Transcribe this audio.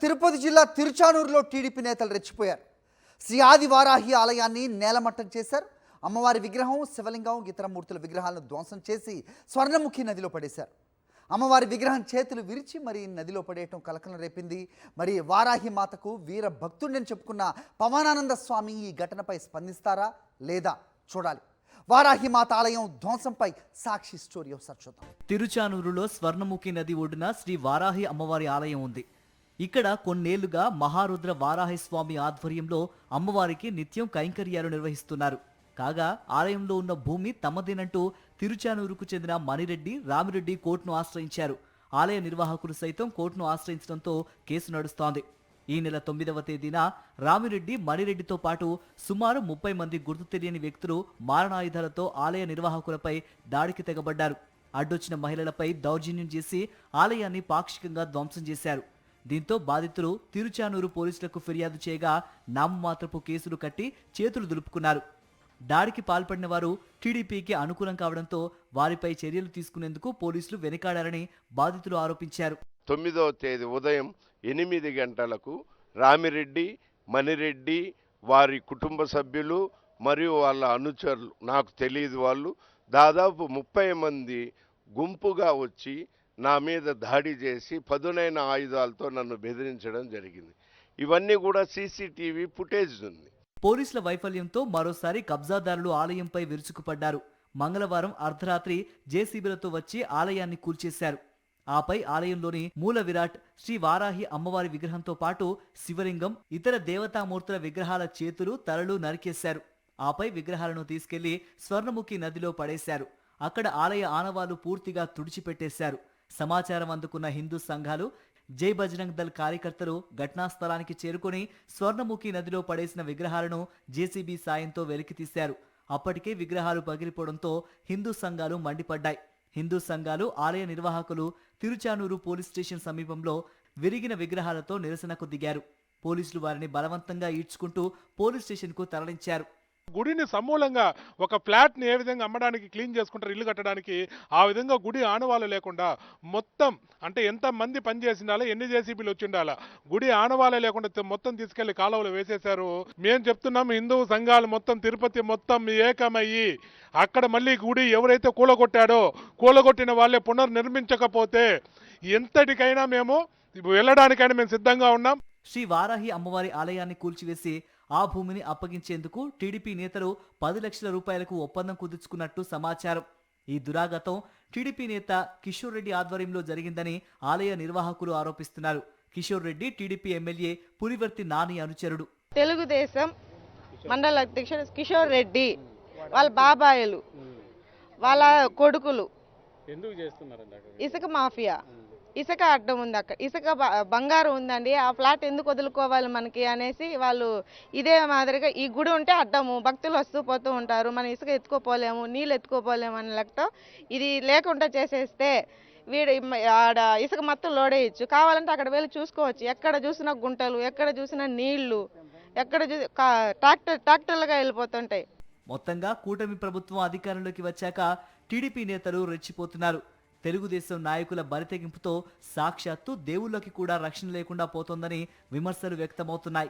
తిరుపతి జిల్లా తిరుచానూరులో టీడీపీ నేతలు రెచ్చిపోయారు. శ్రీ ఆది వారాహి ఆలయాన్ని నేలమట్టం చేశారు. అమ్మవారి విగ్రహం, శివలింగం, ఇతర మూర్తుల విగ్రహాలను ధ్వంసం చేసి స్వర్ణముఖి నదిలో పడేశారు. అమ్మవారి విగ్రహం చేతులు విరిచి మరి నదిలో పడేయటం కలకలం రేపింది. మరి వారాహి మాతకు వీర భక్తుడిని చెప్పుకున్న పవనానంద స్వామి ఈ ఘటనపై స్పందిస్తారా లేదా చూడాలి. వారాహి మాత ఆలయం ధ్వంసంపై సాక్షి స్టోరీ ఒకసారి చూద్దాం. తిరుచానూరులో స్వర్ణముఖి నది ఒడ్డున శ్రీ వారాహి అమ్మవారి ఆలయం ఉంది. ఇక్కడ కొన్నేళ్లుగా మహారుద్ర వారాహి స్వామి ఆధ్వర్యంలో అమ్మవారికి నిత్యం కైంకర్యాలు నిర్వహిస్తున్నారు. కాగా ఆలయంలో ఉన్న భూమి తమదేనంటూ తిరుచానూరుకు చెందిన మణిరెడ్డి, రామిరెడ్డి కోర్టును ఆశ్రయించారు. ఆలయ నిర్వాహకులు సైతం కోర్టును ఆశ్రయించడంతో కేసు నడుస్తోంది. ఈ నెల 9వ తేదీన రామిరెడ్డి, మణిరెడ్డితో పాటు సుమారు 30 మంది గుర్తు తెలియని వ్యక్తులు మారణాయుధాలతో ఆలయ నిర్వాహకులపై దాడికి తెగబడ్డారు. అడ్డొచ్చిన మహిళలపై దౌర్జన్యం చేసి ఆలయాన్ని పాక్షికంగా ధ్వంసం చేశారు. దీంతో బాధితులు తిరుచానూరు పోలీసులకు ఫిర్యాదు చేయగా నామమాత్రపు కేసులు కట్టి చేతులు దులుపుకున్నారు. దాడికి పాల్పడిన వారు టీడీపీకి అనుకూలం కావడంతో వారిపై చర్యలు తీసుకునేందుకు పోలీసులు వెనుకాడారని బాధితులు ఆరోపించారు. 9వ తేదీ ఉదయం 8 గంటలకు రామిరెడ్డి, మణిరెడ్డి, వారి కుటుంబ సభ్యులు మరియు వాళ్ళ అనుచరులు, నాకు తెలియదు, వాళ్ళు దాదాపు 30 మంది గుంపుగా వచ్చి నా మీద దాడి చేసి పదునైన ఆయుధాలతో నన్ను బెదిరించడం జరిగింది. ఇవన్నీ కూడా సీసీటీవీ ఫుటేజ్ ఉంది. పోలీసుల వైఫల్యంతో మరోసారి కబ్జాదారులు ఆలయంపై విరుచుకుపడ్డారు. మంగళవారం అర్ధరాత్రి జేసీబీలతో వచ్చి ఆలయాన్ని కూల్చేశారు. ఆపై ఆలయంలోని మూల విరాట్ శ్రీ వారాహి అమ్మవారి విగ్రహంతో పాటు శివలింగం, ఇతర దేవతామూర్తుల విగ్రహాల చేతులు, తలలు నరికేశారు. ఆపై విగ్రహాలను తీసుకెళ్లి స్వర్ణముఖి నదిలో పడేశారు. అక్కడ ఆలయ ఆనవాళ్లు పూర్తిగా తుడిచిపెట్టేశారు. సమాచారం అందుకున్న హిందూ సంఘాలు, జై బజరంగ్ దళ్ కార్యకర్తలు ఘటనా స్థలానికి చేరుకుని స్వర్ణముఖి నదిలో పడేసిన విగ్రహాలను జేసీబీ సాయంతో వెలికితీశారు. అప్పటికే విగ్రహాలు పగిలిపోవడంతో హిందూ సంఘాలు మండిపడ్డాయి. హిందూ సంఘాలు, ఆలయ నిర్వాహకులు తిరుచానూరు పోలీస్ స్టేషన్ సమీపంలో విరిగిన విగ్రహాలతో నిరసనకు దిగారు. పోలీసులు వారిని బలవంతంగా ఈడ్చుకుంటూ పోలీస్ స్టేషన్కు తరలించారు. గుడిని సమూలంగా ఒక ఫ్లాట్ని ఏ విధంగా అమ్మడానికి క్లీన్ చేసుకుంటారు, ఇల్లు కట్టడానికి, ఆ విధంగా గుడి ఆనవాళ్ళు లేకుండా మొత్తం, అంటే ఎంతమంది పనిచేసిండాలా, ఎన్ని జేసీబీలు వచ్చి ఉండాలా, గుడి ఆనవాళ్ళే లేకుండా మొత్తం తీసుకెళ్లి కాలువలు వేసేశారు. మేము చెప్తున్నాం, హిందూ సంఘాలు మొత్తం తిరుపతి మొత్తం ఏకమయ్యి అక్కడ మళ్ళీ గుడి ఎవరైతే కూలగొట్టిన వాళ్ళే పునర్నిర్మించకపోతే ఎంతటికైనా మేము వెళ్ళడానికైనా మేము సిద్ధంగా ఉన్నాం. శ్రీ వారాహి అమ్మవారి ఆలయాన్ని కూల్చివేసి ఆ భూమిని అప్పగించేందుకు టీడీపీ నేతలు 10 లక్షల రూపాయలకు ఒప్పందం కుదుర్చుకున్నట్టు సమాచారం. ఈ దురాగతం టీడీపీ నేత కిషోర్ రెడ్డి ఆధ్వర్యంలో జరిగిందని ఆలయ నిర్వాహకులు ఆరోపిస్తున్నారు. కిషోర్ రెడ్డి టీడీపీ ఎమ్మెల్యే పులివర్తి నాని అనుచరుడు. తెలుగుదేశం మండల అధ్యక్షుడు కిషోర్ రెడ్డి వాళ్ళ బాబాయిలు, వాళ్ళ కొడుకులు ఎందుకు చేస్తున్నారండి? ఇసుక మాఫియా, ఇసుక అడ్డం ఉంది, అక్కడ ఇసుక బంగారం ఉందండి, ఆ ఫ్లాట్ ఎందుకు వదులుకోవాలి మనకి అనేసి వాళ్ళు ఇదే మాదిరిగా ఈ గుడి ఉంటే అడ్డము, భక్తులు వస్తూ పోతూ ఉంటారు, మనం ఇసుక ఎత్తుకోపోలేము, నీళ్ళు ఎత్తుకోపోలేము అనే లెక్కతో ఇది లేకుండా చేసేస్తే వీడు ఆడ ఇసుక మొత్తం లోడేయచ్చు, కావాలంటే అక్కడ వెళ్ళి చూసుకోవచ్చు. ఎక్కడ చూసినా గుంటలు, ఎక్కడ చూసినా నీళ్లు, ఎక్కడ ట్రాక్టర్లుగా వెళ్ళిపోతుంటాయి. మొత్తంగా కూటమి ప్రభుత్వం అధికారంలోకి వచ్చాక టీడీపీ నేతలు రెచ్చిపోతున్నారు. తెలుగుదేశం నాయకుల బరితెగింపుతో సాక్షాత్తు దేవుళ్లకి కూడా రక్షణ లేకుండా పోతోందని విమర్శలు వ్యక్తమవుతున్నాయి.